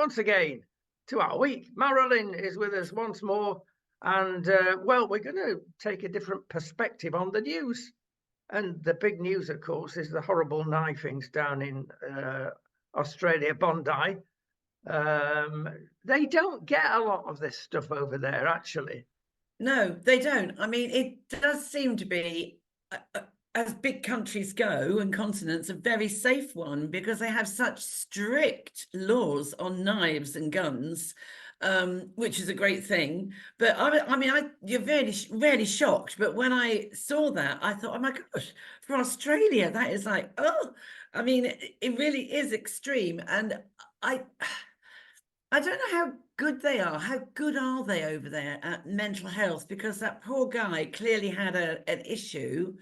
once again to our week. Marilyn is with us once more. And, well, we're going to take a different perspective on the news. And the big news, of course, is the horrible knifings down in Australia, Bondi. They don't get a lot of this stuff over there, actually. No, they don't. I mean, it does seem to be, as big countries go and continents, a very safe one because they have such strict laws on knives and guns, which is a great thing. But you're really shocked. But when I saw that, I thought, oh my gosh, for Australia, that is like, oh, I mean, it really is extreme. And I don't know how good they are. How good are they over there at mental health? Because that poor guy clearly had an issue.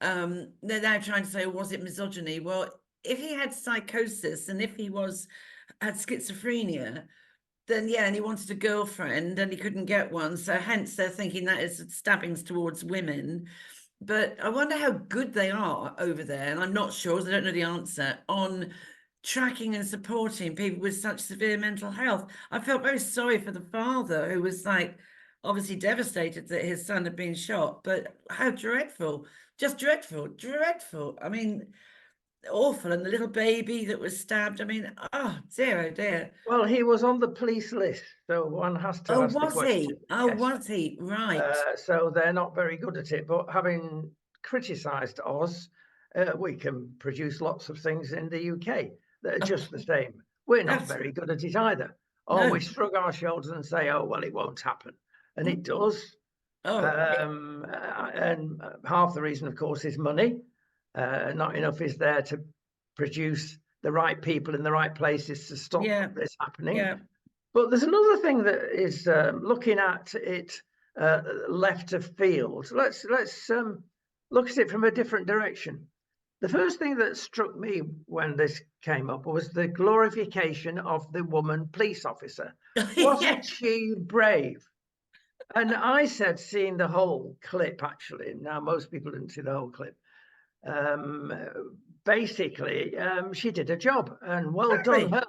They're now trying to say, was it misogyny? Well, if he had psychosis and if he had schizophrenia, then yeah, and he wanted a girlfriend and he couldn't get one. So hence they're thinking that is stabbings towards women. But I wonder how good they are over there. And I'm not sure, because I don't know the answer, on tracking and supporting people with such severe mental health. I felt very sorry for the father who was like obviously devastated that his son had been shot, but how dreadful, just dreadful. I mean, awful. And the little baby that was stabbed, I mean, oh dear. Well, he was on the police list, so one has to ask the question. Was he? Right. So they're not very good at it, but having criticised Oz, we can produce lots of things in the UK that are just the same. We're not very good at it either. Or we shrug our shoulders and say, oh, well, it won't happen. And it does. And half the reason, of course, is money. Not enough is there to produce the right people in the right places to stop this happening. Yeah. But there's another thing that is looking at it left of field. Let's look at it from a different direction. The first thing that struck me when this came up was the glorification of the woman police officer. Wasn't she brave? And I said, seeing the whole clip, actually, now most people didn't see the whole clip. Basically, she did a job, and well done her.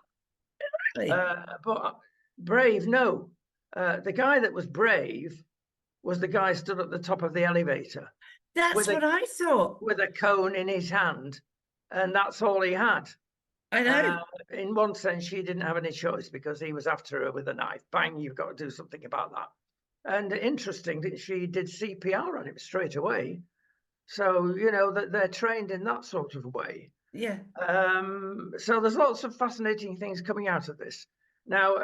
But brave, no. The guy that was brave was the guy stood at the top of the elevator. That's what I saw. With a cone in his hand, and that's all he had. I know. In one sense, she didn't have any choice because he was after her with a knife. Bang, you've got to do something about that. And interesting that she did CPR on him straight away. So, you know, that they're trained in that sort of way. Yeah. So there's lots of fascinating things coming out of this. Now,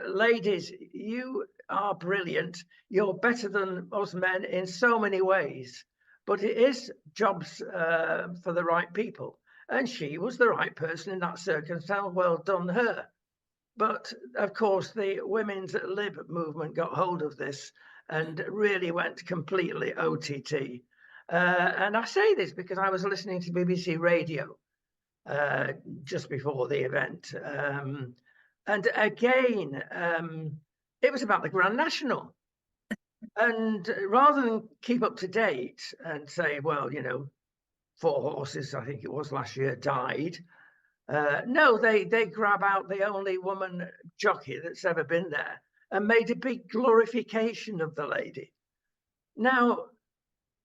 ladies, you are brilliant. You're better than us men in so many ways. But it is jobs for the right people. And she was the right person in that circumstance. Well done her. But, of course, the Women's Lib movement got hold of this and really went completely OTT. And I say this because I was listening to BBC Radio just before the event. And again, it was about the Grand National. And rather than keep up to date and say, well, you know, 4 horses, I think it was last year, died. No, they grab out the only woman jockey that's ever been there and made a big glorification of the lady. Now,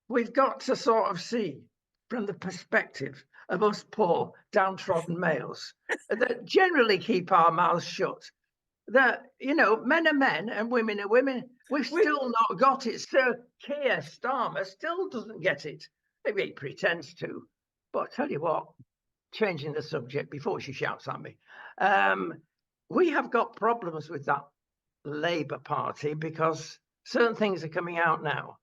we've got to sort of see from the perspective of us poor downtrodden males that generally keep our mouths shut, that, you know, men are men and women are women. We've still not got it. Sir Keir Starmer still doesn't get it. Maybe he pretends to. But I tell you what, changing the subject before she shouts at me, we have got problems with that Labour Party because certain things are coming out now.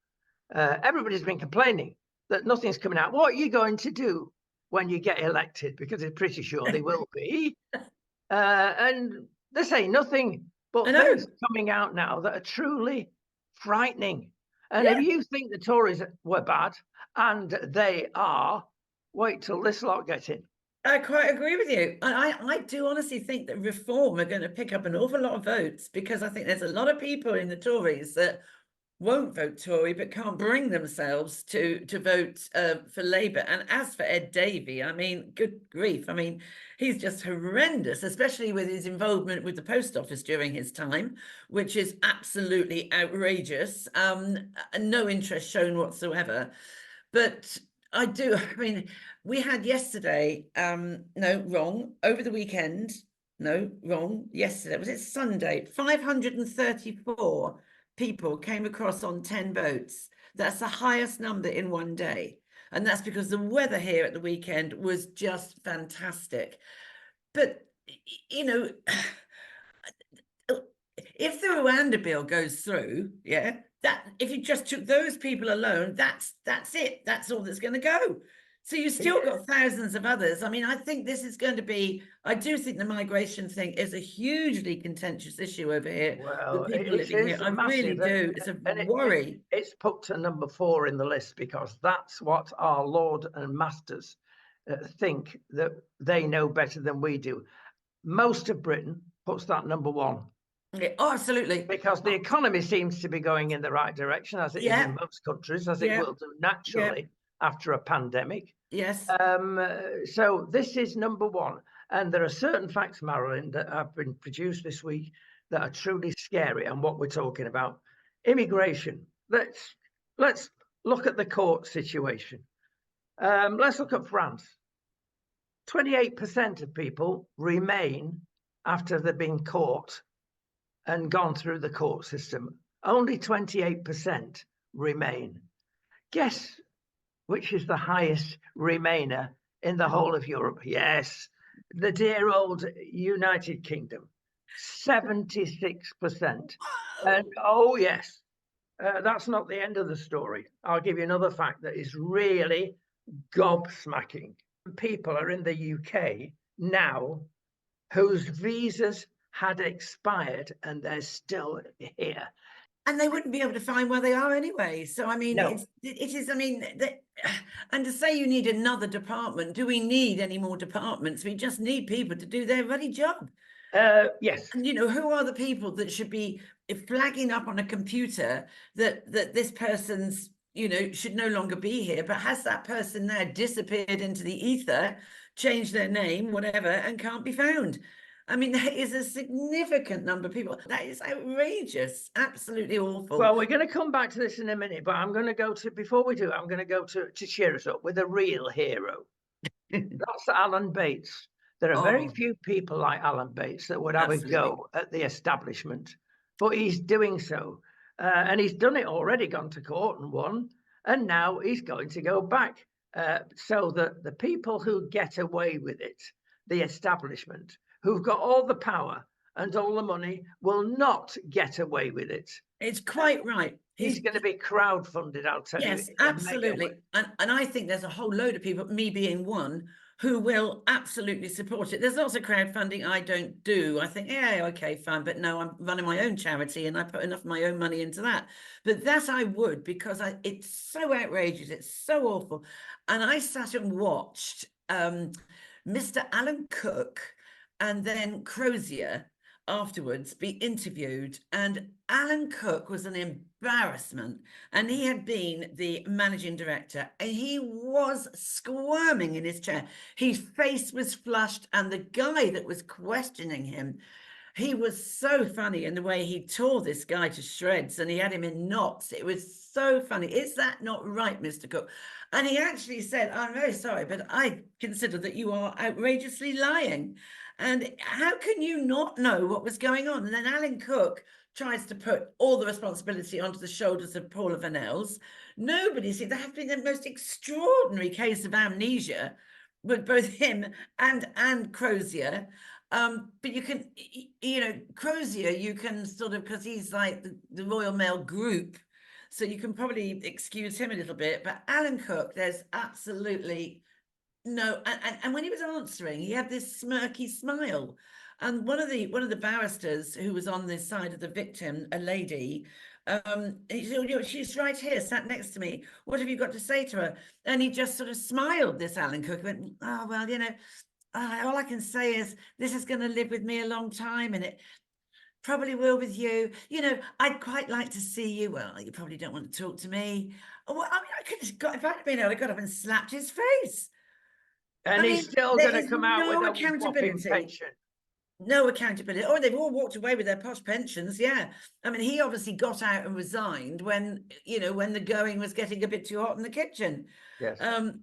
Everybody's been complaining that nothing's coming out. What are you going to do when you get elected? Because it's pretty sure they will be. And they say nothing, but things are coming out now that are truly frightening. And if you think the Tories were bad, and they are, wait till this lot get in. I quite agree with you. I do honestly think that Reform are going to pick up an awful lot of votes because I think there's a lot of people in the Tories that won't vote Tory but can't bring themselves to vote for Labour. And as for Ed Davey, I mean, good grief. I mean, he's just horrendous, especially with his involvement with the post office during his time, which is absolutely outrageous. No interest shown whatsoever. But I mean, we had yesterday, no, wrong, over the weekend, no, wrong, yesterday, was it Sunday? 534 people came across on 10 votes. That's the highest number in one day. And that's because the weather here at the weekend was just fantastic. But, you know, if the Rwanda bill goes through, yeah, that if you just took those people alone, that's it. That's all that's going to go. So you still got thousands of others. I mean, I think this is going to be, I do think the migration thing is a hugely contentious issue over here. Well, With people it living is here. I massive, really do. It's a and worry. it's put to number 4 in the list because that's what our Lord and Masters think, that they know better than we do. Most of Britain puts that number 1. Yeah, oh, absolutely. Because the economy seems to be going in the right direction, as it is in most countries, as it will do naturally after a pandemic. Yes. So this is number 1. And there are certain facts, Marilyn, that have been produced this week that are truly scary and what we're talking about. Immigration. Let's look at the court situation. Let's look at France. 28% of people remain after they've been caught and gone through the court system. Only 28% remain. Guess which is the highest remainer in the whole of Europe? Yes, the dear old United Kingdom, 76%. And oh yes, that's not the end of the story. I'll give you another fact that is really gobsmacking. People are in the UK now whose visas had expired and they're still here. And they wouldn't be able to find where they are anyway. So, I mean, No. it is, I mean, and to say you need another department, do we need any more departments? We just need people to do their bloody job. Yes. And, you know, who are the people that should be flagging up on a computer that this person's, you know, should no longer be here, but has that person now disappeared into the ether, changed their name, whatever, and can't be found? I mean, that is a significant number of people. That is outrageous, absolutely awful. Well, we're going to come back to this in a minute, but I'm going to go to, before we do, I'm going to go to cheer us up with a real hero. That's Alan Bates. There are very few people like Alan Bates that would have a go at the establishment, but he's doing so. And he's done it already, gone to court and won, and now he's going to go back. So that the people who get away with it, the establishment, who've got all the power and all the money, will not get away with it. It's quite right. He's going to be crowdfunded, I'll tell you. Yes, absolutely. And I think there's a whole load of people, me being one, who will absolutely support it. There's lots of crowdfunding I don't do. I think, yeah, okay, fine. But no, I'm running my own charity and I put enough of my own money into that. But that I would, because it's so outrageous. It's so awful. And I sat and watched Mr. Alan Cook and then Crozier afterwards be interviewed, and Alan Cook was an embarrassment, and he had been the managing director and he was squirming in his chair. His face was flushed, and the guy that was questioning him, he was so funny in the way he tore this guy to shreds and he had him in knots. It was so funny. Is that not right, Mr. Cook? And he actually said, I'm very sorry, but I consider that you are outrageously lying. And how can you not know what was going on? And then Alan Cook tries to put all the responsibility onto the shoulders of Paula Vanells. Nobody see there has been the most extraordinary case of amnesia with both him and Crozier. But you can, you know, Crozier, you can sort of, because he's like the Royal Mail group, so you can probably excuse him a little bit. But Alan Cook, there's absolutely no, and when he was answering, he had this smirky smile. And one of the barristers who was on this side of the victim, a lady, he said, you know, she's right here, sat next to me. What have you got to say to her? And he just sort of smiled, this Alan Cook, went, oh, well, you know, all I can say is this is going to live with me a long time. And probably will with you. You know, I'd quite like to see you. Well, you probably don't want to talk to me. Well, I mean, I could have got, if I'd been able, I got up and slapped his face. And I he's mean, still there going to is come out with no a whopping accountability. pension. No accountability. Oh, they've all walked away with their posh pensions. Yeah. I mean, he obviously got out and resigned when, you know, when the going was getting a bit too hot in the kitchen. Yes.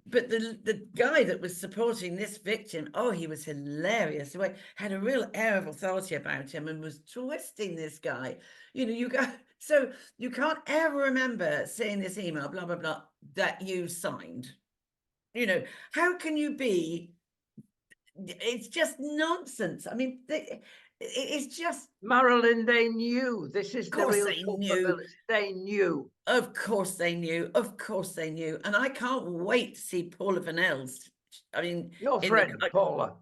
But the guy that was supporting this victim, oh, he was hilarious. He had a real air of authority about him and was twisting this guy. You know, you go, so you can't ever remember seeing this email, blah, blah, blah, that you signed. You know, how can you be? It's just nonsense. I mean, it's just. Marilyn, they knew. This is the real They knew. culpability. They knew. Of course they knew. Of course they knew. And I can't wait to see Paula Vanel's. I mean, Your friend, Paula.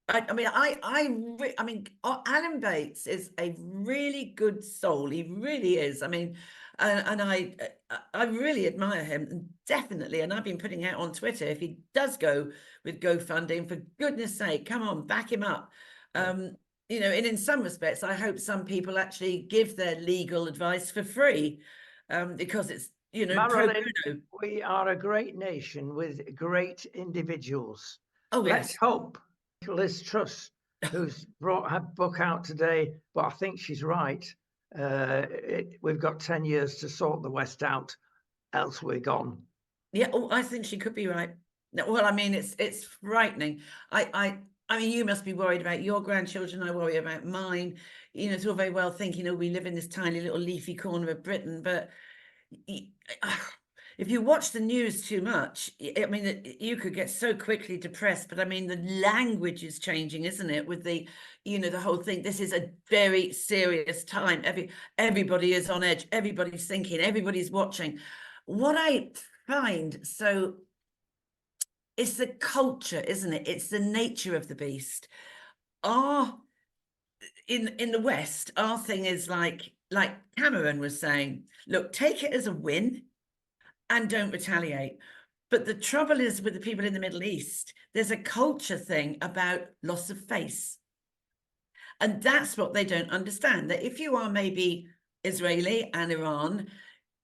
I mean, Alan Bates is a really good soul. He really is. I mean, and I really admire him, and definitely. And I've been putting out on Twitter, if he does go with GoFunding, for goodness sake, come on, back him up. You know, and in some respects, I hope some people actually give their legal advice for free, because it's, you know, Marilyn, we are a great nation with great individuals. Oh, let's yes. hope Liz Truss, who's brought her book out today, but I think she's right. We've got 10 years to sort the West out, else we're gone. Yeah, oh, I think she could be right. No, well, I mean, it's frightening. I mean, you must be worried about your grandchildren. I worry about mine. You know, it's all very well thinking, oh, we live in this tiny little leafy corner of Britain, but if you watch the news too much, I mean, you could get so quickly depressed. But I mean, the language is changing, isn't it? With the, you know, the whole thing. This is a very serious time. Everybody is on edge. Everybody's thinking. Everybody's watching. What I find so, it's the culture, isn't it? It's the nature of the beast. In the West, our thing is like Cameron was saying, look, take it as a win and don't retaliate. But the trouble is with the people in the Middle East, there's a culture thing about loss of face. And that's what they don't understand, that if you are maybe Israeli and Iran,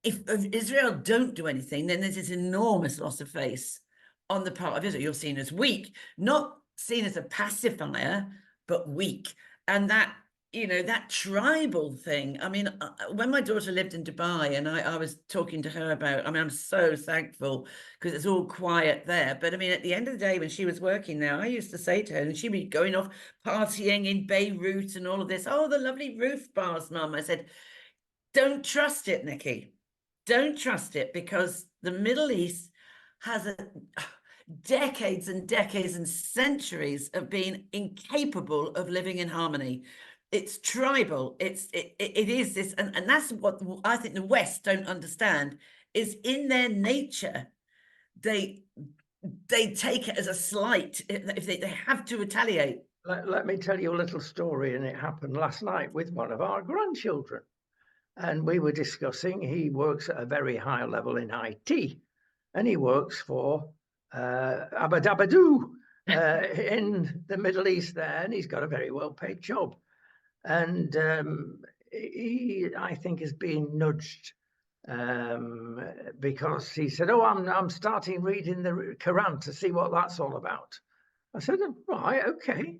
if Israel don't do anything, then there's this enormous loss of face on the part of Israel. You're seen as weak, not seen as a pacifier, but weak. And that, you know, that tribal thing. I mean, when my daughter lived in Dubai and I was talking to her about, I mean, I'm so thankful because it's all quiet there. But I mean, at the end of the day, when she was working there, I used to say to her, and she'd be going off partying in Beirut and all of this. Oh, the lovely roof bars, Mum. I said, don't trust it, Nikki. Don't trust it, because the Middle East has decades and decades and centuries of being incapable of living in harmony. It's tribal. It is this, and that's what I think the West don't understand, is in their nature, they take it as a slight if they have to retaliate. Let me tell you a little story, and it happened last night with one of our grandchildren. And we were discussing, he works at a very high level in IT, and he works for Abu Dhabi in the Middle East there, and he's got a very well-paid job. And he, I think, is being nudged because he said, "Oh, I'm starting reading the Quran to see what that's all about." I said, "Right, okay.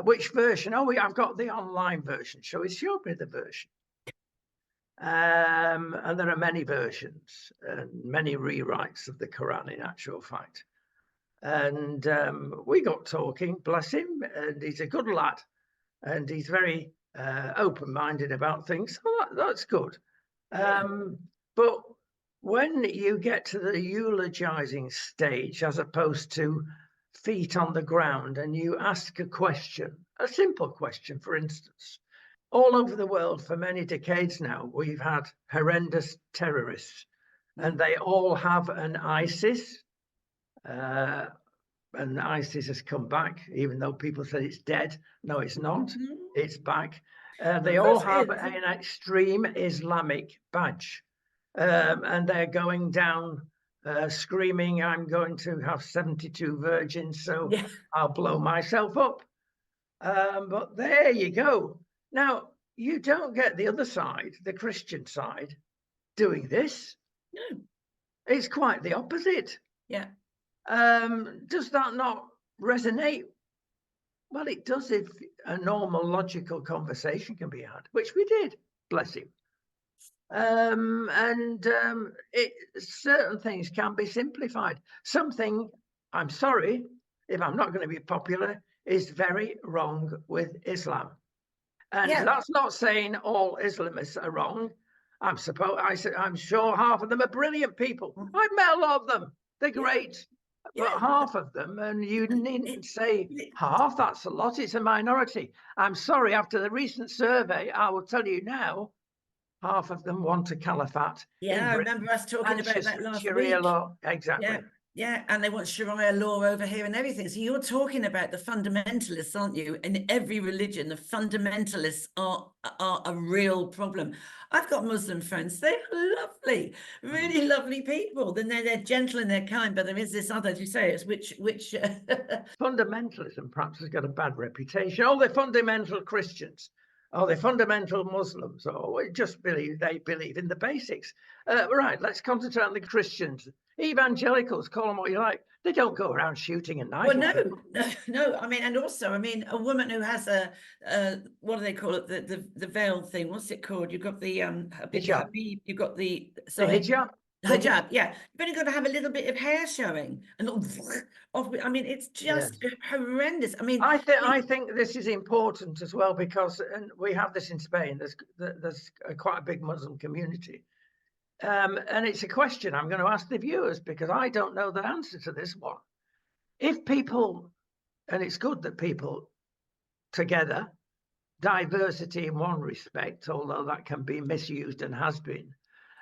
Which version?" "Oh, I've got the online version." So he showed me the version. And there are many versions and many rewrites of the Quran, in actual fact. And we got talking, bless him, and he's a good lad, and he's very open-minded about things. So that's good. But when you get to the eulogizing stage, as opposed to feet on the ground, and you ask a question, a simple question, for instance, all over the world for many decades now, we've had horrendous terrorists, and they all have an ISIS. And ISIS has come back, even though people said it's dead. No, it's not. It's back. They all have an extreme Islamic badge, and they're going down screaming, "I'm going to have 72 virgins, so I'll blow myself up." But there you go. Now, you don't get the other side, the Christian side, doing this. No. It's quite the opposite. Yeah. Does that not resonate? Well, it does if a normal, logical conversation can be had, which we did, bless him. Certain things can be simplified. Something, I'm sorry if I'm not going to be popular, is very wrong with Islam. And that's not saying all Islamists are wrong. I'm sure half of them are brilliant people. I've met a lot of them. They're great. But half of them, and you needn't say half, that's a lot, it's a minority. I'm sorry, after the recent survey, I will tell you now, half of them want a caliphate. Yeah, I remember us talking about that last Sharia week. law, exactly. Yeah, and they want Sharia law over here and everything. So you're talking about the fundamentalists, aren't you? In every religion, the fundamentalists are a real problem. I've got Muslim friends. They're lovely, really lovely people. Then they're gentle and they're kind, but there is this other, as you say, it's which fundamentalism perhaps has got a bad reputation. Oh, they're fundamental Christians. Oh, they're fundamental Muslims. Oh, they believe in the basics. Right, let's concentrate on the Christians. Evangelicals, call them what you like. They don't go around shooting at night. Well, no. I mean, and also, I mean, a woman who has a what do they call it? The veil thing. What's it called? You've got the hijab. You've got the hijab. Hijab, yeah. You've only got to have a little bit of hair showing, and I mean, it's just horrendous. I mean, I think this is important as well because, and we have this in Spain. There's quite a big Muslim community, and it's a question I'm going to ask the viewers because I don't know the answer to this one. If people, and it's good that people together, diversity in one respect, although that can be misused and has been.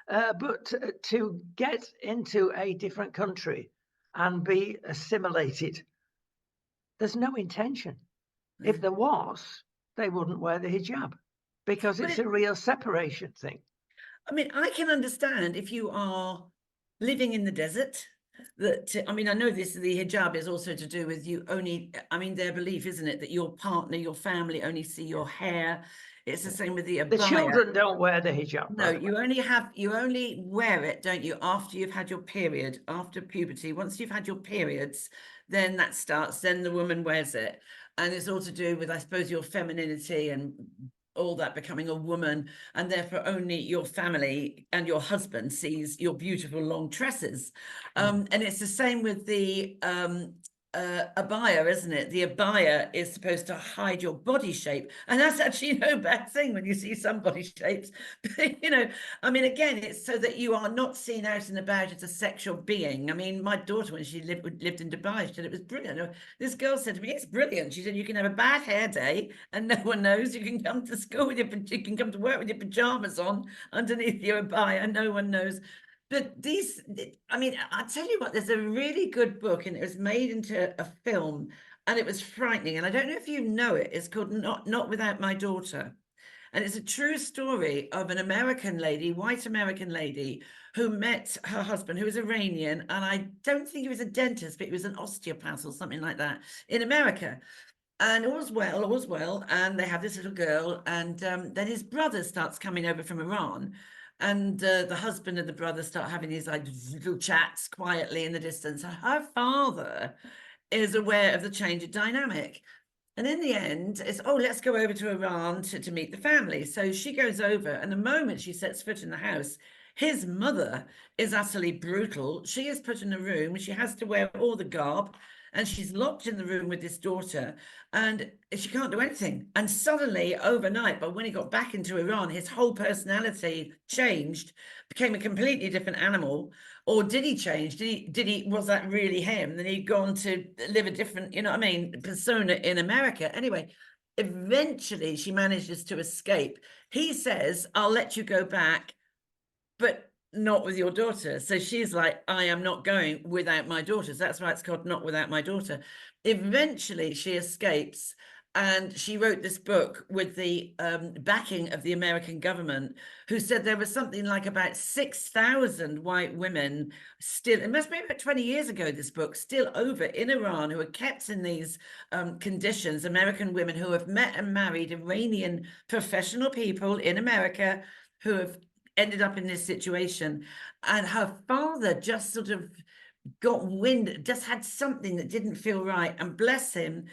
But to get into a different country and be assimilated, there's no intention. If there was, they wouldn't wear the hijab because it's a real separation thing. I mean, I can understand if you are living in the desert. I mean, I know the hijab is also to do with you only, I mean, their belief, isn't it, that your partner, your family only see your hair. It's the same with the abaya. The children don't wear the hijab. No, you only wear it, don't you, after you've had your period, after puberty. Once you've had your periods, then that starts, then the woman wears it. And it's all to do with, I suppose, your femininity and all that, becoming a woman, and therefore only your family and your husband sees your beautiful long tresses. And it's the same with the abaya, isn't it? The abaya is supposed to hide your body shape, and that's actually no bad thing when you see some body shapes. You know, I mean, again, it's so that you are not seen out and about as a sexual being. I mean, my daughter, when she lived in Dubai, she said it was brilliant. This girl said to me, "It's brilliant." She said, "You can have a bad hair day, and no one knows. You can come to school with you can come to work with your pajamas on underneath your abaya, and no one knows." But these, I mean, I'll tell you what, there's a really good book and it was made into a film and it was frightening. And I don't know if you know it. It's called Not Without My Daughter. And it's a true story of an American lady, white American lady, who met her husband, who was Iranian. And I don't think he was a dentist, but he was an osteopath or something like that in America. And all's well. And they have this little girl. And then his brother starts coming over from Iran. And the husband and the brother start having these like little chats quietly in the distance. And her father is aware of the change of dynamic. And in the end, it's, oh, let's go over to Iran to meet the family. So she goes over, and the moment she sets foot in the house, his mother is utterly brutal. She is put in a room. She has to wear all the garb. And she's locked in the room with this daughter and she can't do anything. And suddenly overnight, but when he got back into Iran, his whole personality changed, became a completely different animal. Or did he change? Was that really him? Then he'd gone to live a different, you know what I mean, persona in America. Anyway, eventually she manages to escape. He says, "I'll let you go back, but not with your daughter." So she's like, "I am not going without my daughter." So that's why it's called Not Without My Daughter. Eventually she escapes And she wrote this book with the backing of the American government, who said there was something like about 6,000 white women still, it must be about 20 years ago, this book, still over in Iran, who are kept in these conditions, American women who have met and married Iranian professional people in America who have ended up in this situation. And her father just sort of got wind, just had something that didn't feel right. And bless him,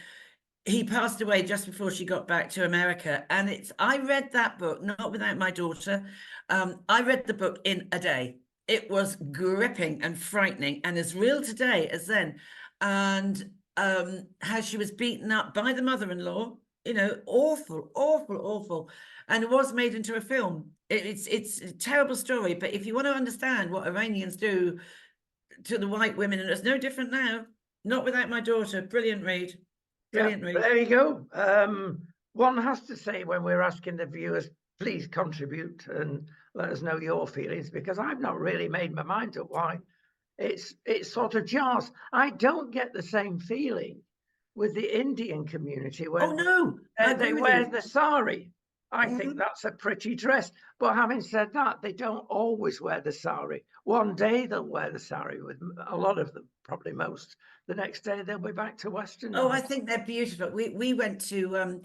he passed away just before she got back to America. And I read that book, not without my daughter. I read the book in a day. It was gripping and frightening and as real today as then. And how she was beaten up by the mother-in-law, awful, awful, awful. And it was made into a film. It's a terrible story. But if you want to understand what Iranians do to the white women, and it's no different now, not without my daughter. Brilliant read. Brilliant read. There you go. One has to say, when we're asking the viewers, please contribute and let us know your feelings, because I've not really made my mind up why it sort of jars. I don't get the same feeling with the Indian community when they wear the sari. I think that's a pretty dress. But having said that, they don't always wear the sari. One day they'll wear the sari, with a lot of them, probably most. The next day they'll be back to Western. Oh, I think they're beautiful. We went to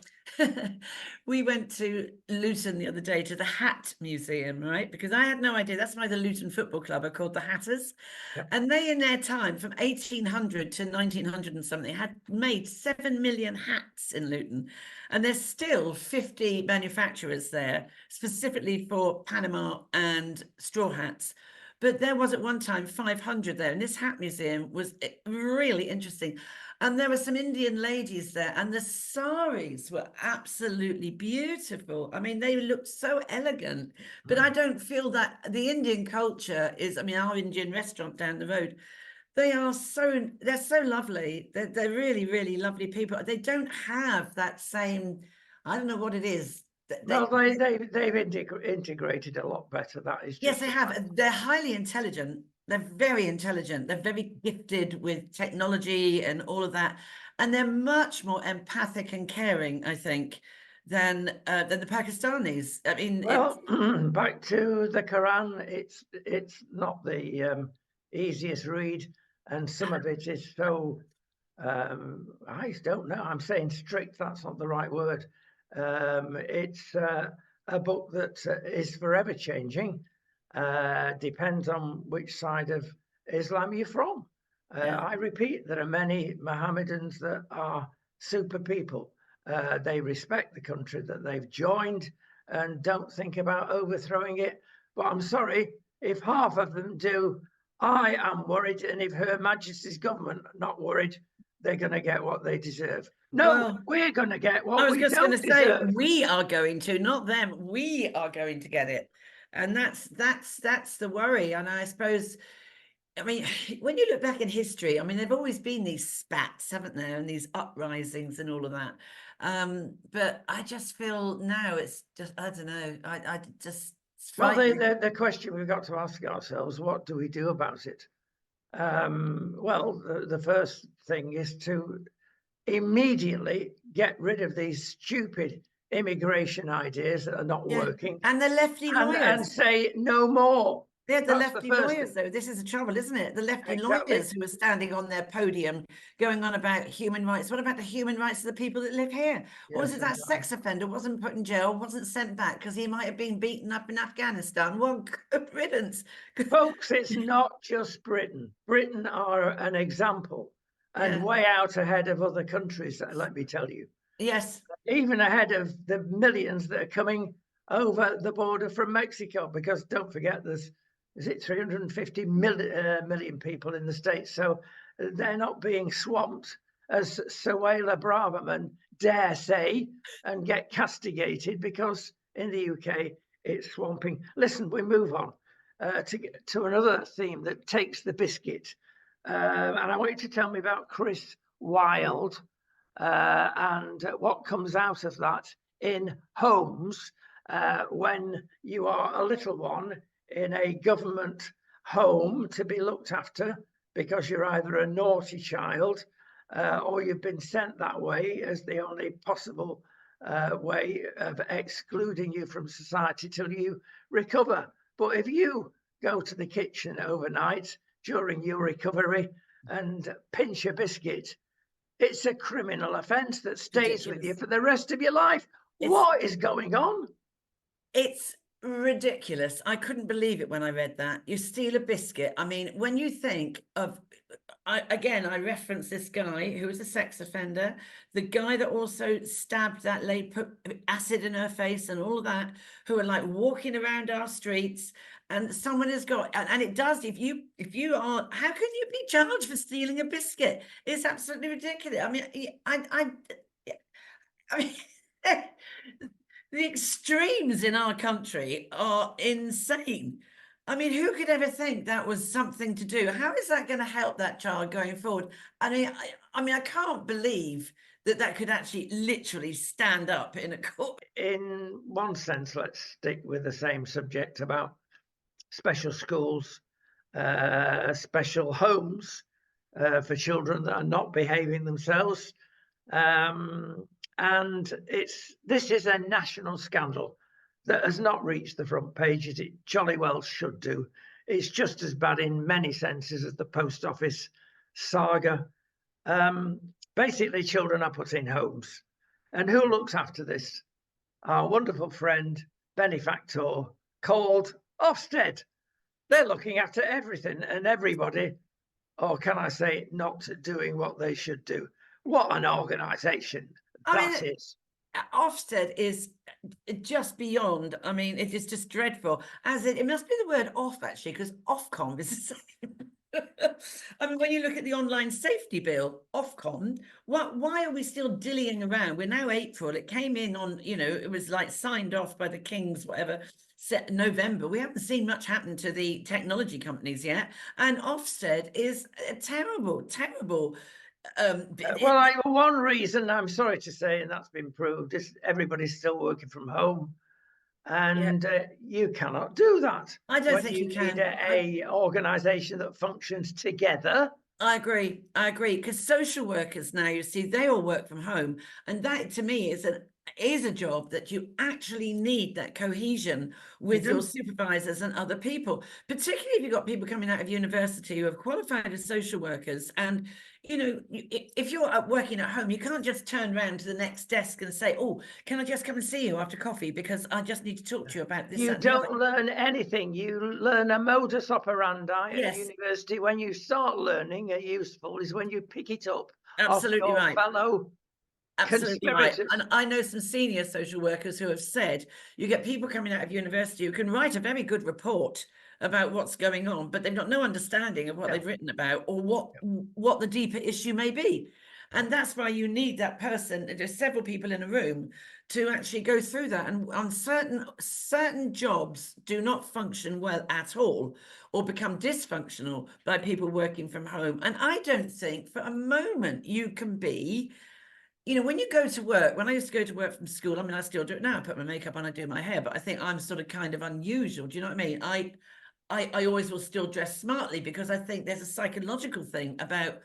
we went to Luton the other day to the Hat Museum, right? Because I had no idea. That's why the Luton Football Club are called the Hatters. Yep. And they, in their time, from 1800 to 1900 and something, had made 7 million hats in Luton. And there's still 50 manufacturers there, specifically for Panama and straw hats. But there was at one time 500 there, and this hat museum was really interesting. And there were some Indian ladies there, and the saris were absolutely beautiful. I mean, they looked so elegant, but I don't feel that the Indian culture is, I mean, our Indian restaurant down the road, they're so lovely. They're really, really lovely people. They don't have that same, I don't know what it is. They've integrated a lot better. That is just yes, they have. They're highly intelligent. They're very intelligent. They're very gifted with technology and all of that, and they're much more empathic and caring, I think, than the Pakistanis. I mean, well, back to the Quran. It's not the easiest read, and some of it is so. I don't know. I'm saying strict. That's not the right word. It's a book that is forever changing. Depends on which side of Islam you're from. I repeat, there are many Mohammedans that are super people. They respect the country that they've joined and don't think about overthrowing it. But I'm sorry, if half of them do, I am worried. And if Her Majesty's government are not worried, they're going to get what they deserve. No, well, we're going to get what we don't deserve. I was just going to say, we are going to, not them. We are going to get it. And that's the worry. And I suppose, I mean, when you look back in history, I mean, there've always been these spats, haven't there? And these uprisings and all of that. But I just feel now it's just, I don't know. I just... Well, the question we've got to ask ourselves, what do we do about it? Well, the first thing is to immediately get rid of these stupid immigration ideas that are not working, and the lefty lawyers, and say no more. Yeah, the lefty lawyers, though. This is the trouble, isn't it? The lefty lawyers who are standing on their podium going on about human rights. What about the human rights of the people that live here? Or is it that sex offender wasn't put in jail, wasn't sent back because he might have been beaten up in Afghanistan? Well, good riddance. Folks, it's not just Britain. Britain are an example and way out ahead of other countries, let me tell you. Yes. Even ahead of the millions that are coming over the border from Mexico, because don't forget is it 350 million people in the States? So they're not being swamped, as Suella Braverman dare say, and get castigated, because in the UK it's swamping. Listen, we move on to another theme that takes the biscuit. And I want you to tell me about Chris Wilde and what comes out of that in homes when you are a little one in a government home to be looked after, because you're either a naughty child or you've been sent that way as the only possible way of excluding you from society till you recover. But if you go to the kitchen overnight during your recovery and pinch a biscuit, it's a criminal offence that stays with you Ridiculous. for the rest of your life. What is going on? It's ridiculous. I couldn't believe it when I read that. You steal a biscuit. I mean, when you think of, I reference this guy who was a sex offender, the guy that also stabbed that lady, put acid in her face and all of that, who are like walking around our streets, and someone has got, and it does, if you are, how can you be charged for stealing a biscuit? It's absolutely ridiculous. I mean, I mean, the extremes in our country are insane. I mean, who could ever think that was something to do? How is that going to help that child going forward? I mean, I can't believe that could actually literally stand up in a court. In one sense, let's stick with the same subject about special schools, special homes for children that are not behaving themselves. And this is a national scandal that has not reached the front page as it jolly well should do. It's just as bad in many senses as the post office saga. Basically, children are put in homes. And who looks after this? Our wonderful friend, benefactor, called Ofsted. They're looking after everything and everybody, or can I say, not doing what they should do. What an organisation that is. Ofsted is just beyond. I mean, it is just dreadful. It must be the word off, actually, because Ofcom is the same. I mean, when you look at the online safety bill, Ofcom, why are we still dillying around? We're now April. It came in on, it was like signed off by the King's, whatever, November. We haven't seen much happen to the technology companies yet. And Ofsted is a terrible, terrible. One reason, I'm sorry to say, and that's been proved, is everybody's still working from home. And you cannot do that. I don't think you can. Need a organisation that functions together. I agree, because social workers now, you see, they all work from home, and that to me is a job that you actually need that cohesion with your supervisors and other people, particularly if you've got people coming out of university who have qualified as social workers. And if you're working at home, you can't just turn around to the next desk and say, oh, can I just come and see you after coffee because I just need to talk to you about this. You don't learn anything. You learn a modus operandi at university. When you start learning useful is when you pick it up. Absolutely right. Fellow Absolutely right. And I know some senior social workers who have said you get people coming out of university who can write a very good report about what's going on, but they've got no understanding of what they've written about or what the deeper issue may be. And that's why you need that person. There's several people in a room to actually go through that. And on certain jobs do not function well at all or become dysfunctional by people working from home. And I don't think for a moment you can be, when you go to work, when I used to go to work from school, I mean, I still do it now. I put my makeup on, I do my hair, but I think I'm sort of kind of unusual. Do you know what I mean? I always will still dress smartly because I think there's a psychological thing about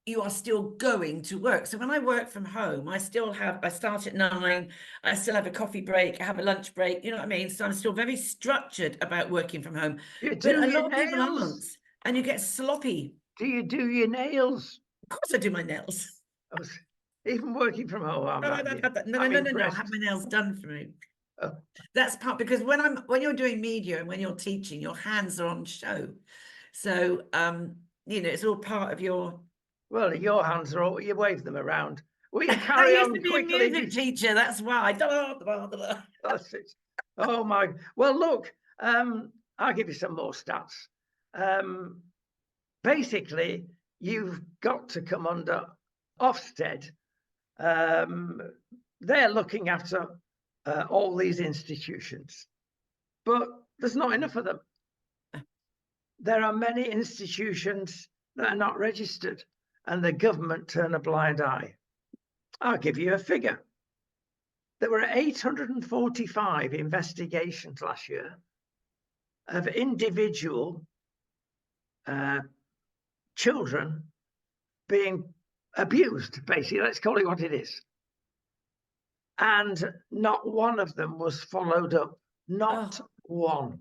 you are still going to work. So when I work from home, I start at 9, I still have a coffee break, I have a lunch break, you know what I mean? So I'm still very structured about working from home. But a lot of people aren't, and you get sloppy. Do you do your nails? Of course I do my nails. Even working from home. No, I have my nails done for me. Oh. That's part, because when you're doing media and when you're teaching, your hands are on show. So it's all part of your. Well, your hands are all, you wave them around. We carry on quickly. I used to be a music teacher, that's why. That's it. Oh my. Well, look, I'll give you some more stats. Basically, you've got to come under Ofsted. They're looking after all these institutions, but there's not enough of them. There are many institutions that are not registered, and the government turn a blind eye. I'll give you a figure. There were 845 investigations last year of individual children being abused, basically. Let's call it what it is. And not one of them was followed up. Not one.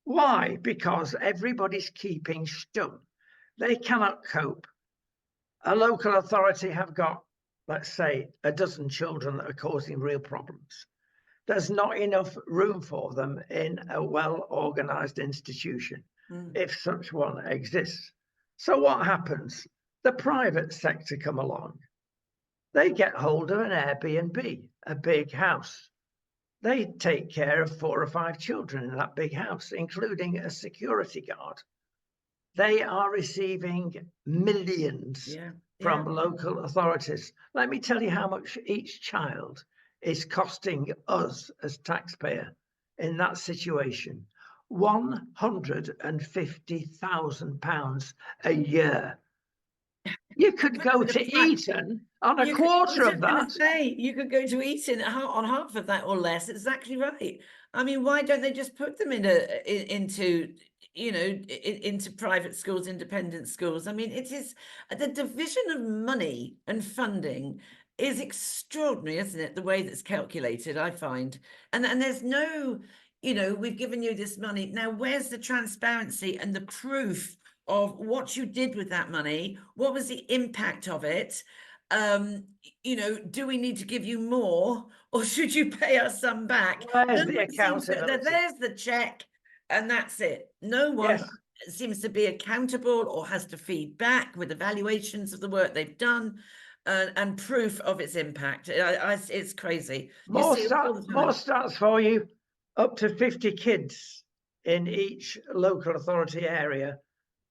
Why? Because everybody's keeping stum. They cannot cope. A local authority have got, let's say, a dozen children that are causing real problems. There's not enough room for them in a well-organized institution, if such one exists. So what happens? The private sector come along. They get hold of an Airbnb, a big house. They take care of 4 or 5 children in that big house, including a security guard. They are receiving millions from local authorities. Let me tell you how much each child is costing us as taxpayer in that situation. £150,000 a year. You could go to Eton on a quarter of that. You could go to Eton on half of that or less. Exactly right. I mean, why don't they just put them into private schools, independent schools? I mean, it is the division of money and funding is extraordinary, isn't it? The way that's calculated, I find, and there's no, we've given you this money. Now, where's the transparency and the proof of what you did with that money? What was the impact of it? Do we need to give you more, or should you pay us some back? Where's the accountability? There's the check, and that's it. No one seems to be accountable or has to feed back with evaluations of the work they've done and proof of its impact. It's crazy. More stats for you. Up to 50 kids in each local authority area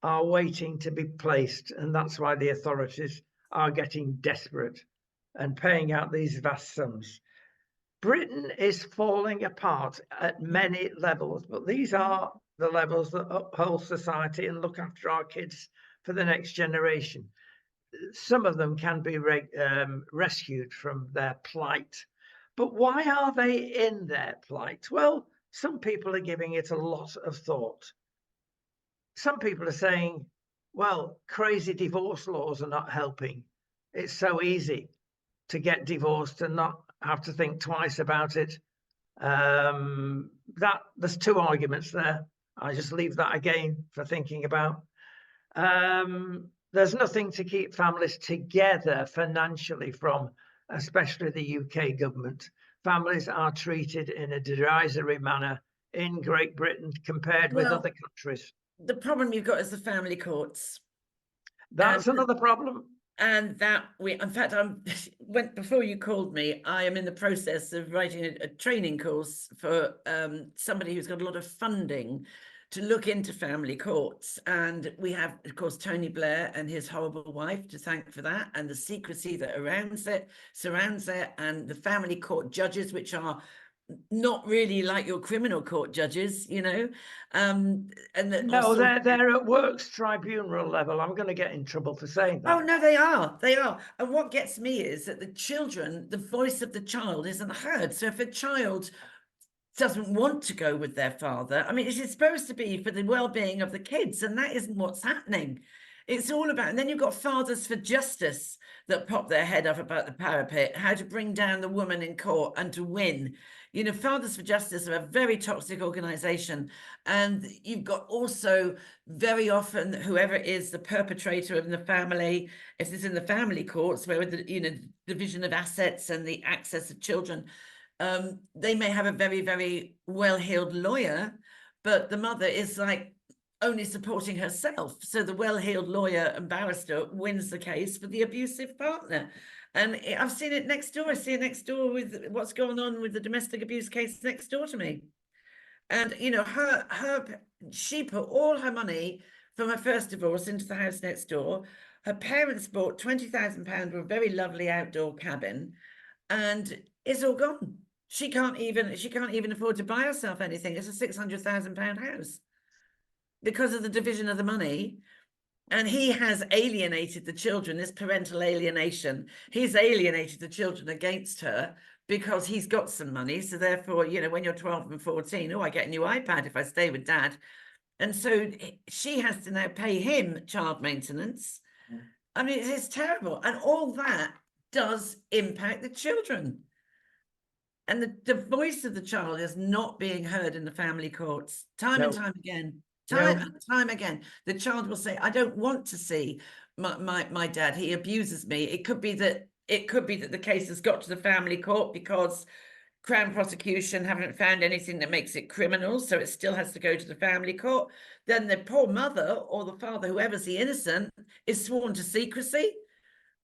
are waiting to be placed, and that's why the authorities are getting desperate and paying out these vast sums. Britain is falling apart at many levels, but these are the levels that uphold society and look after our kids for the next generation. Some of them can be rescued from their plight. But why are they in their plight? Well, some people are giving it a lot of thought. Some people are saying, well, crazy divorce laws are not helping. It's so easy to get divorced and not have to think twice about it. There's 2 arguments there. I just leave that again for thinking about. There's nothing to keep families together financially from, especially the UK government. Families are treated in a derisory manner in Great Britain compared with other countries. The problem you've got is the family courts. That's another problem. And in fact, before you called me, I am in the process of writing a training course for somebody who's got a lot of funding to look into family courts. And we have, of course, Tony Blair and his horrible wife to thank for that, and the secrecy that surrounds it, and the family court judges, which are not really like your criminal court judges, they're at works tribunal level. I'm going to get in trouble for saying that. Oh no, they are. And what gets me is that the voice of the child isn't heard. So if a child doesn't want to go with their father, I mean, it is supposed to be for the well-being of the kids, and that isn't what's happening. It's all about, and then you've got Fathers for Justice that pop their head up about the parapet, how to bring down the woman in court and to win. Fathers for Justice are a very toxic organization. And you've got also very often, whoever is the perpetrator in the family, if it's in the family courts, where the division of assets and the access of children, they may have a very, very well-heeled lawyer, but the mother is like only supporting herself. So the well-heeled lawyer and barrister wins the case for the abusive partner. And I've seen it next door. I see it next door with what's going on with the domestic abuse case next door to me. And, she put all her money from her first divorce into the house next door. Her parents bought £20,000 for a very lovely outdoor cabin, and it's all gone. She can't even afford to buy herself anything. It's a £600,000 house because of the division of the money. And he has alienated the children, this parental alienation. He's alienated the children against her because he's got some money. So therefore, when you're 12 and 14, I get a new iPad if I stay with dad. And so she has to now pay him child maintenance. I mean, it's terrible. And all that does impact the children. And the voice of the child is not being heard in the family courts time and No, time again. no. Time and time again. The child will say, I don't want to see my dad. He abuses me. It could be that the case has got to the family court because Crown prosecution haven't found anything that makes it criminal, so it still has to go to the family court. Then the poor mother or the father, whoever's the innocent, is sworn to secrecy.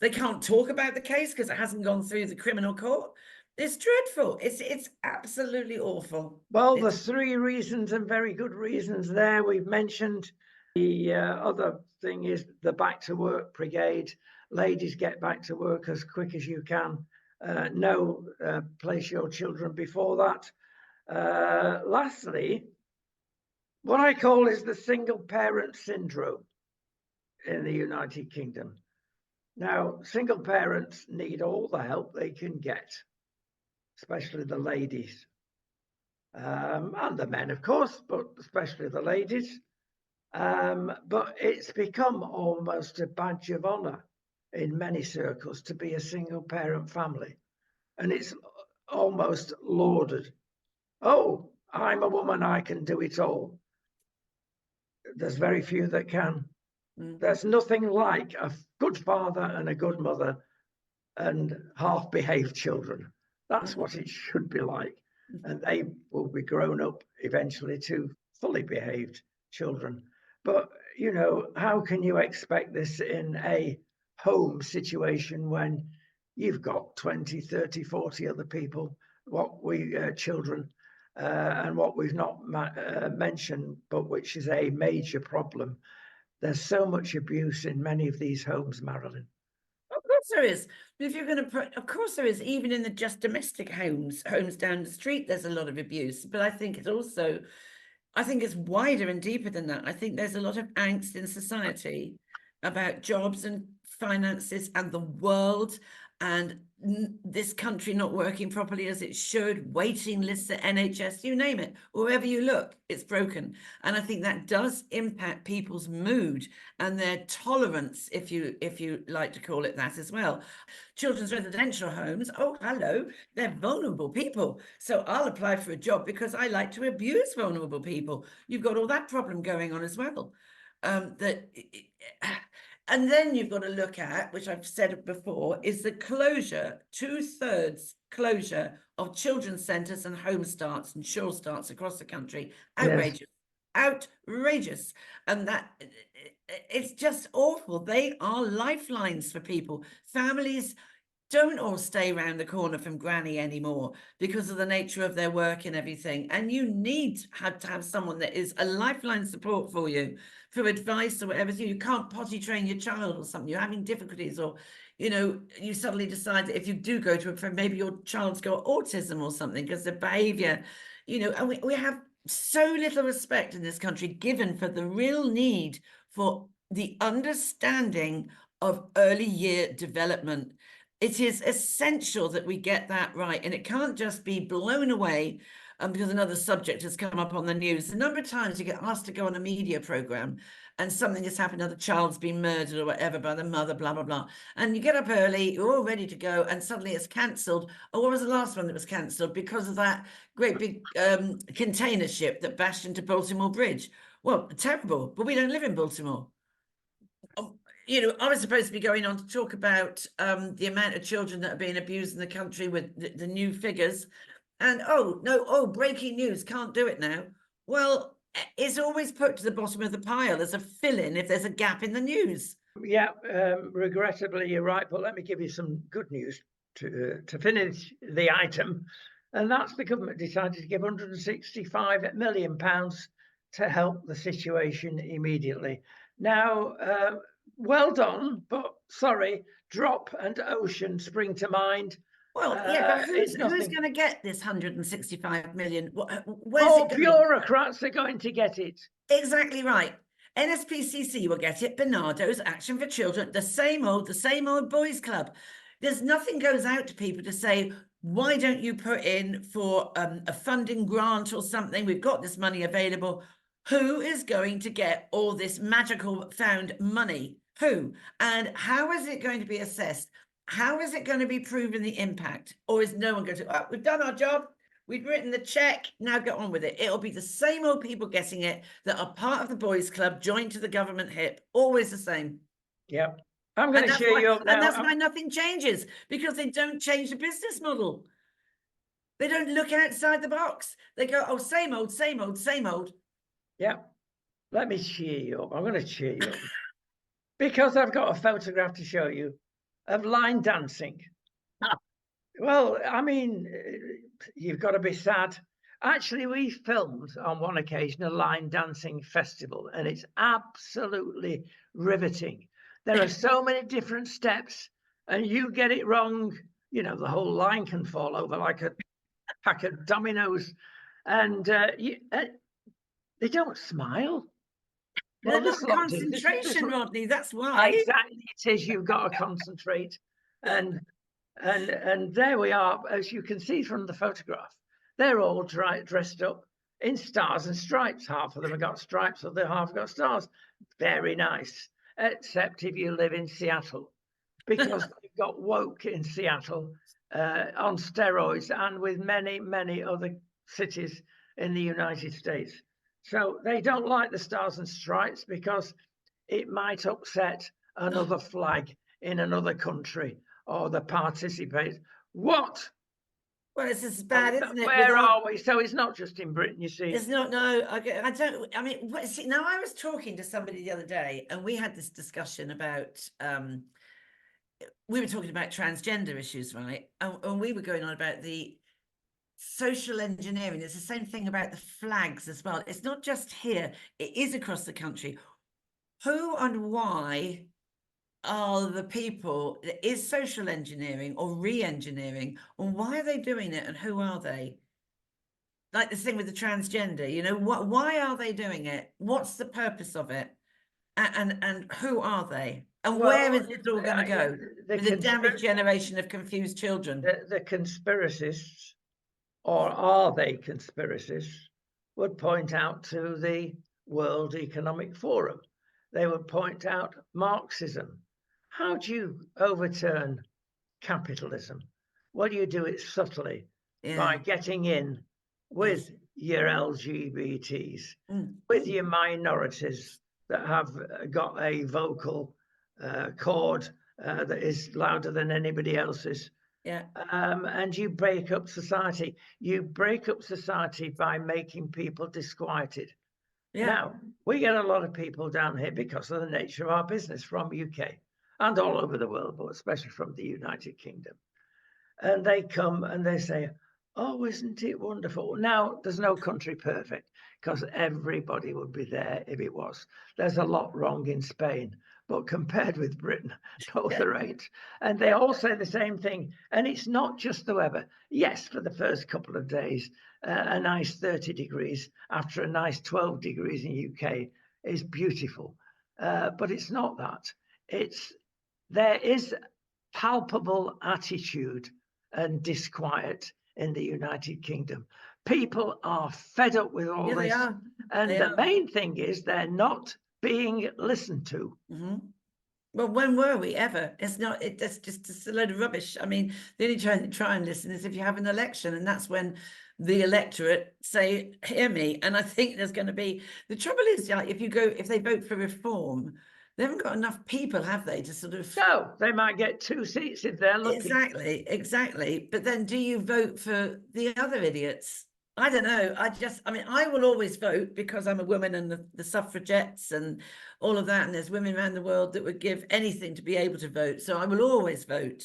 They can't talk about the case because it hasn't gone through the criminal court. It's dreadful. It's absolutely awful. Well, there's 3 reasons and very good reasons there. We've mentioned the other thing is the back to work brigade. Ladies, get back to work as quick as you can. No, place your children before that. Lastly, what I call is the single parent syndrome in the United Kingdom. Now, single parents need all the help they can get, especially the ladies. And the men, of course, but especially the ladies. But it's become almost a badge of honor in many circles to be a single parent family. And it's almost lauded. Oh, I'm a woman, I can do it all. There's very few that can. There's nothing like a good father and a good mother and half-behaved children. That's what it should be like. And they will be grown up eventually to fully behaved children. But, you know, how can you expect this in a home situation when you've got 20, 30, 40 other people, children, and what we've not mentioned, but which is a major problem. There's so much abuse in many of these homes, Marilyn. Of course there is. If you're going to put, of course there is. Even in the just domestic homes down the street, there's a lot of abuse. But I think it's wider and deeper than that. I think there's a lot of angst in society about jobs and finances and the world and this country not working properly as it should, waiting lists at NHS, you name it, wherever you look, it's broken. And I think that does impact people's mood and their tolerance, if you like to call it that as well. Children's residential homes, oh, hello, they're vulnerable people. So I'll apply for a job because I like to abuse vulnerable people. You've got all that problem going on as well. And then you've got to look at, which I've said before, is the closure, 2/3 closure of children's centres and home starts and sure starts across the country. Outrageous. Yes. Outrageous. And that it's just awful. They are lifelines for people. Families don't all stay around the corner from granny anymore because of the nature of their work and everything. And you need to have someone that is a lifeline support for you, for advice or whatever. You can't potty train your child or something, you're having difficulties, or, you know, you suddenly decide that if you do go to a friend, maybe your child's got autism or something because their behavior, you know, and we have so little respect in this country given for the real need for the understanding of early year development. It is essential that we get that right, and it can't just be blown away because another subject has come up on the news. The number of times you get asked to go on a media program and something has happened, the child's been murdered or whatever by the mother, blah, blah, blah. And you get up early, you're all ready to go, and suddenly it's cancelled. Or what was the last one that was cancelled? Because of that great big container ship that bashed into Baltimore Bridge. Well, terrible, but we don't live in Baltimore. You know, I was supposed to be going on to talk about the amount of children that are being abused in the country with the new figures. And breaking news, can't do it now. Well, it's always put to the bottom of the pile as a fill-in if there's a gap in the news. Yeah, regrettably, you're right. But let me give you some good news to finish the item. And that's the government decided to give £165 million to help the situation immediately. Now, well done, but sorry, Drop and Ocean spring to mind. Well, yeah, but who's going to get this 165 million? Where's it going? Bureaucrats are going to get it. Exactly right. NSPCC will get it. Barnardo's, Action for Children, the same old boys club. There's nothing goes out to people to say, why don't you put in for a funding grant or something? We've got this money available. Who is going to get all this magical found money? Who? And how is it going to be assessed? How is it going to be proven the impact? Or is no one going to, oh, we've done our job, we've written the check, now get on with it. It'll be the same old people getting it that are part of the boys' club, joined to the government hip, always the same. Yeah. I'm going to cheer you up now. And that's why nothing changes, because they don't change the business model. They don't look outside the box. They go, oh, same old, same old, same old. Yeah. Let me cheer you up. I'm going to cheer you up. Because I've got a photograph to show you of line dancing. Ah. Well, I mean, you've got to be sad. Actually, we filmed on one occasion a line dancing festival, and it's absolutely riveting. There are so many different steps, and you get it wrong, you know, the whole line can fall over like a pack of dominoes. And they don't smile. Well, that's concentration, Rodney. That's why. Exactly, it is. You've got to concentrate, and there we are. As you can see from the photograph, they're all dressed up in stars and stripes. Half of them have got stripes, other half have got stars. Very nice, except if you live in Seattle, because they've got woke in Seattle on steroids, and with many other cities in the United States. So they don't like the stars and stripes because it might upset another flag in another country or the participate. What? Well, it's as bad, isn't it? Where are we? So it's not just in Britain, you see. It's not, no, I don't, I mean, see, now I was talking to somebody the other day and we had this discussion about, we were talking about transgender issues, right? And we were going on about the social engineering. It's the same thing about the flags as well. It's not just here, it is across the country. Who and why are the people that is social engineering or re-engineering, and why are they doing it, and who are they? Like the thing with the transgender, you know, why are they doing it? What's the purpose of it? And who are they? And where is it all going to go? With the damaged generation of confused children. The conspiracists, or are they conspiracists, would point out to the World Economic Forum. They would point out Marxism. How do you overturn capitalism? Well, you do it subtly by getting in with your LGBTs, with your minorities that have got a vocal cord that is louder than anybody else's. Yeah. And you break up society. You break up society by making people disquieted. Yeah. Now, we get a lot of people down here because of the nature of our business from UK and all over the world, but especially from the United Kingdom. And they come and they say, oh, isn't it wonderful? Now, there's no country perfect because everybody would be there if it was. There's a lot wrong in Spain, but compared with Britain, no, there ain't. And they all say the same thing. And it's not just the weather. Yes, for the first couple of days, a nice 30 degrees after a nice 12 degrees in UK is beautiful. But it's not that. There is palpable attitude and disquiet in the United Kingdom. People are fed up with all this. And the main thing is they're not being listened to. Mm-hmm. Well, when were we ever? It's not, it's just a load of rubbish. I mean, the only time to try and listen is if you have an election, and that's when the electorate say, hear me. And I think there's going to be, the trouble is, like, if they vote for reform, they haven't got enough people, have they, to sort of... No, they might get 2 seats if they're lucky. Exactly. But then do you vote for the other idiots? I don't know. I mean, I will always vote because I'm a woman, and the suffragettes and all of that. And there's women around the world that would give anything to be able to vote. So I will always vote.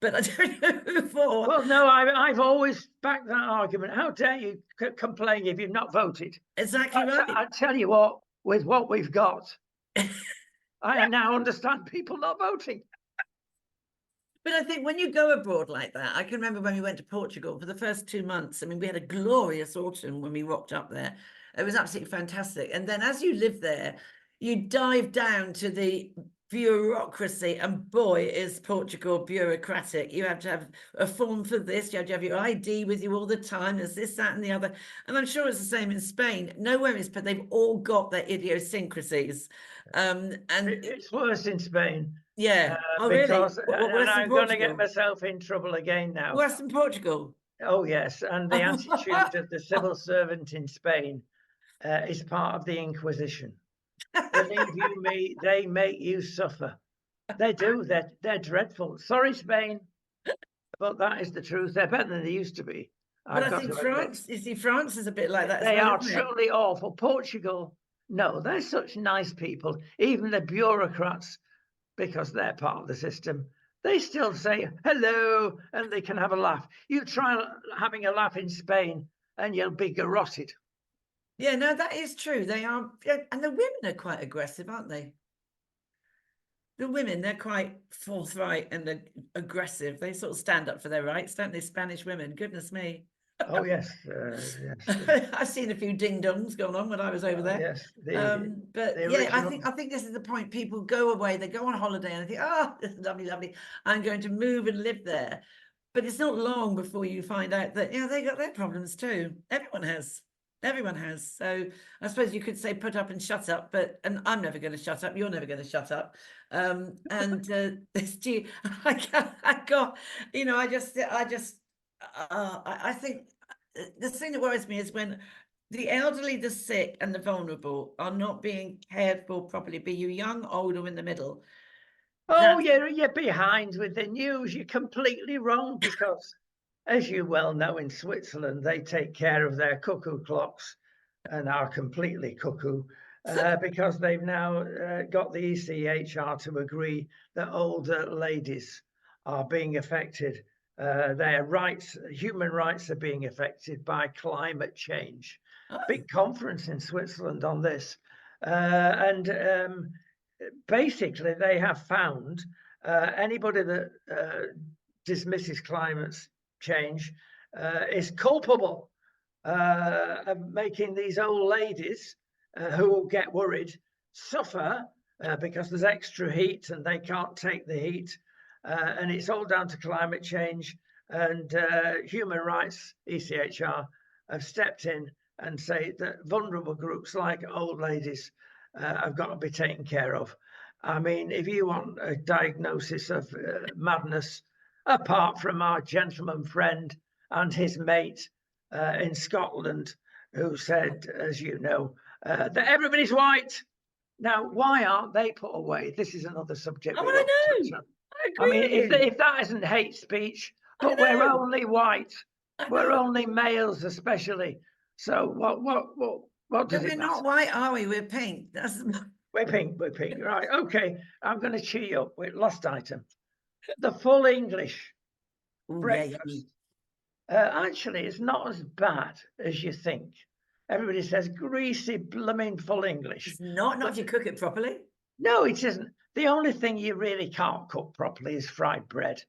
But I don't know who for. Well, no, I've always backed that argument. How dare you complain if you've not voted? Exactly right. I tell you what, with what we've got, I now understand people not voting. But I think when you go abroad like that, I can remember when we went to Portugal for the first 2 months. I mean, we had a glorious autumn when we rocked up there. It was absolutely fantastic. And then as you live there, you dive down to the bureaucracy, and boy, is Portugal bureaucratic. You have to have a form for this, you have to have your ID with you all the time, there's this, that, and the other. And I'm sure it's the same in Spain. Nowhere is, but they've all got their idiosyncrasies. And It's worse in Spain. yeah. Oh, because really? and Worse than I'm going to get Portugal? myself in trouble again now. Worse than Portugal? Oh yes, and the attitude of the civil servant in Spain is part of the Inquisition. Believe you me, they make you suffer. They do. They're dreadful. Sorry, Spain, but that is the truth. They're better than they used to be. But I've I got think to admit. France, you see, France is a bit like that as They well, are isn't it? truly awful. Portugal, no, they're such nice people. Even the bureaucrats, because they're part of the system, they still say hello and they can have a laugh. You try having a laugh in Spain and you'll be garroted. Yeah, no, that is true. They are, yeah, and the women are quite aggressive, aren't they? The women, they're quite forthright and aggressive. They sort of stand up for their rights, don't they? Spanish women, goodness me. Oh yes, yes. I've seen a few ding dongs going on when I was over there. Yes, but the yeah, original. I think this is the point. People go away, they go on holiday, and they think, oh, this is lovely, lovely. I'm going to move and live there. But it's not long before you find out that, you know, they got their problems too. Everyone has. Everyone has. So I suppose you could say put up and shut up, and I'm never going to shut up. You're never going to shut up. This I got, you know, I think the thing that worries me is when the elderly, the sick, and the vulnerable are not being cared for properly, be you young, old, or in the middle. Oh, you're behind with the news. You're completely wrong because, as you well know, in Switzerland, they take care of their cuckoo clocks and are completely cuckoo because they've now got the ECHR to agree that older ladies are being affected. Their rights, human rights, are being affected by climate change. Big conference in Switzerland on this. Basically, they have found anybody that dismisses climate change is culpable of making these old ladies who will get worried suffer because there's extra heat and they can't take the heat. And it's all down to climate change. And human rights, ECHR, have stepped in and say that vulnerable groups like old ladies have got to be taken care of. I mean, if you want a diagnosis of madness, apart from our gentleman friend and his mate in Scotland, who said, as you know, that everybody's white. Now, why aren't they put away? This is another subject. Oh, I know. I mean, if that isn't hate speech, but we're only white. We're only males, especially. So what does it matter? We're not white, are we? We're pink. We're pink. Right. Okay. I'm going to cheer you up with last item. The full English breakfast. Actually, it's not as bad as you think. Everybody says greasy, blooming full English. It's not if you cook it properly. No, it isn't. The only thing you really can't cook properly is fried bread.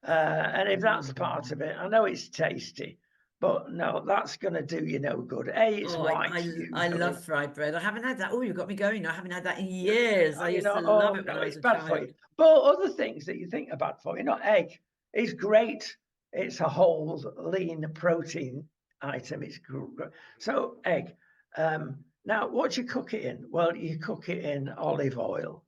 And if that's part of it, I know it's tasty, but no, that's going to do you no good. It's white. I love fried bread. I haven't had that. Oh, you've got me going. I haven't had that in years. I used to love it when I was a child. For you. But other things that you think are bad for you, egg is great. It's a whole lean protein item. It's great. So egg. Now, what do you cook it in? Well, you cook it in olive oil.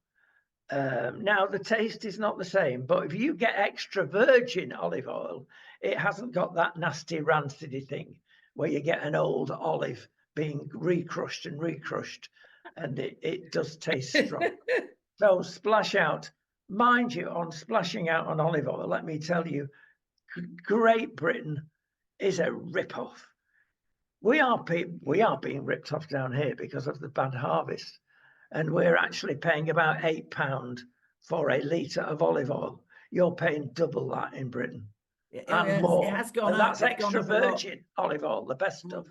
Now, the taste is not the same, but if you get extra virgin olive oil, it hasn't got that nasty rancidy thing where you get an old olive being recrushed, and it does taste strong. So splash out. Mind you, on splashing out on olive oil, let me tell you, Great Britain is a rip-off. We are being ripped off down here because of the bad harvest. And we're actually paying about £8 for a litre of olive oil. You're paying double that in Britain. And more. It has gone and up. That's extra virgin olive oil, the best stuff.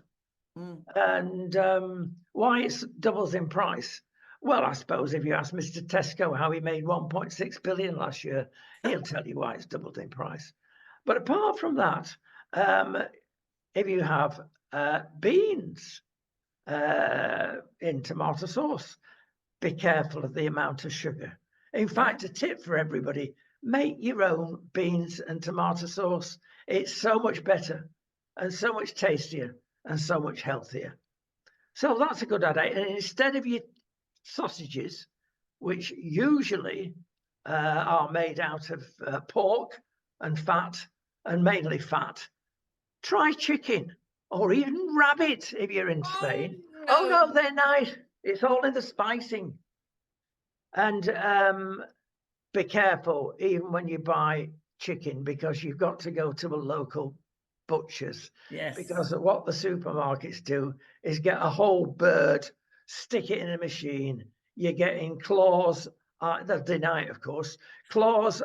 And why it doubles in price? Well, I suppose if you ask Mr. Tesco how he made 1.6 billion last year, he'll tell you why it's doubled in price. But apart from that, if you have beans in tomato sauce, be careful of the amount of sugar. In fact, a tip for everybody, make your own beans and tomato sauce. It's so much better and so much tastier and so much healthier. So that's a good idea. And instead of your sausages, which usually are made out of pork and fat, and mainly fat, try chicken or even rabbit if you're in Spain. Oh no, they're nice. It's all in the spicing. And be careful even when you buy chicken, because you've got to go to a local butcher's. Yes. Because what the supermarkets do is get a whole bird, stick it in a machine. You're getting claws, they deny it, of course, claws,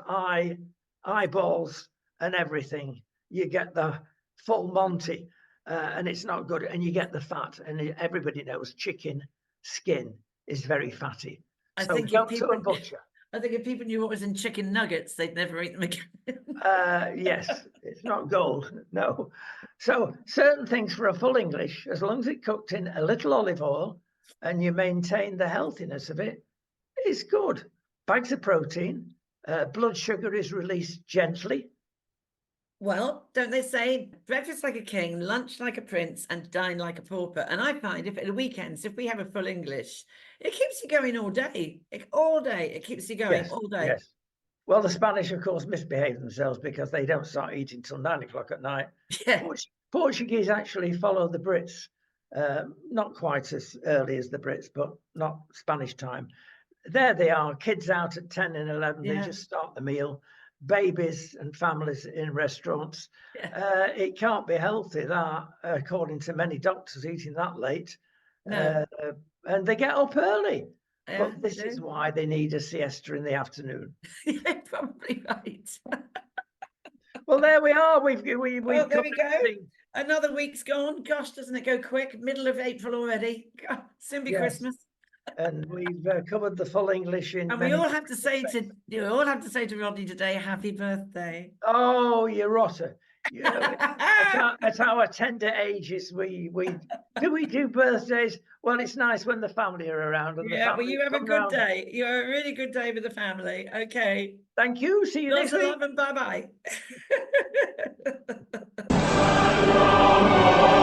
eyeballs and everything. You get the full Monty, and it's not good. And you get the fat, and everybody knows chicken skin is very fatty. I So think go if to people, a butcher. I think if people knew what was in chicken nuggets, they'd never eat them again. Yes, it's not gold, no. So certain things for a full English, as long as it's cooked in a little olive oil and you maintain the healthiness of it, it's good. Bags of protein, blood sugar is released gently. Well, don't they say breakfast like a king, lunch like a prince, and dine like a pauper? And I find if at the weekends, if we have a full English, it keeps you going all day. All day. It keeps you going all day. Yes. Well, the Spanish, of course, misbehave themselves because they don't start eating till 9 o'clock at night. Yeah. Portuguese actually follow the Brits, not quite as early as the Brits, but not Spanish time. There they are, kids out at 10 and 11. Yeah. They just start the meal. Babies and families in restaurants. Yeah. It can't be healthy, that, according to many doctors, eating that late. No. And they get up early. Yeah, But this they is do. why they need a siesta in the afternoon. You're probably right. Well, there we are. We've Well, there we covered go. everything. Another week's gone. Gosh, doesn't it go quick? Middle of April already. God, soon be Yes. Christmas. And we've covered the full English in And we many all have to say respects. to Rodney today, happy birthday. Oh, you rotter. At our tender ages, we do birthdays. Well, it's nice when the family are around. And Yeah, the well, you have a come good round. day. You have a really good day with the family. Okay. Thank you. See you Lots next of week. love and bye-bye.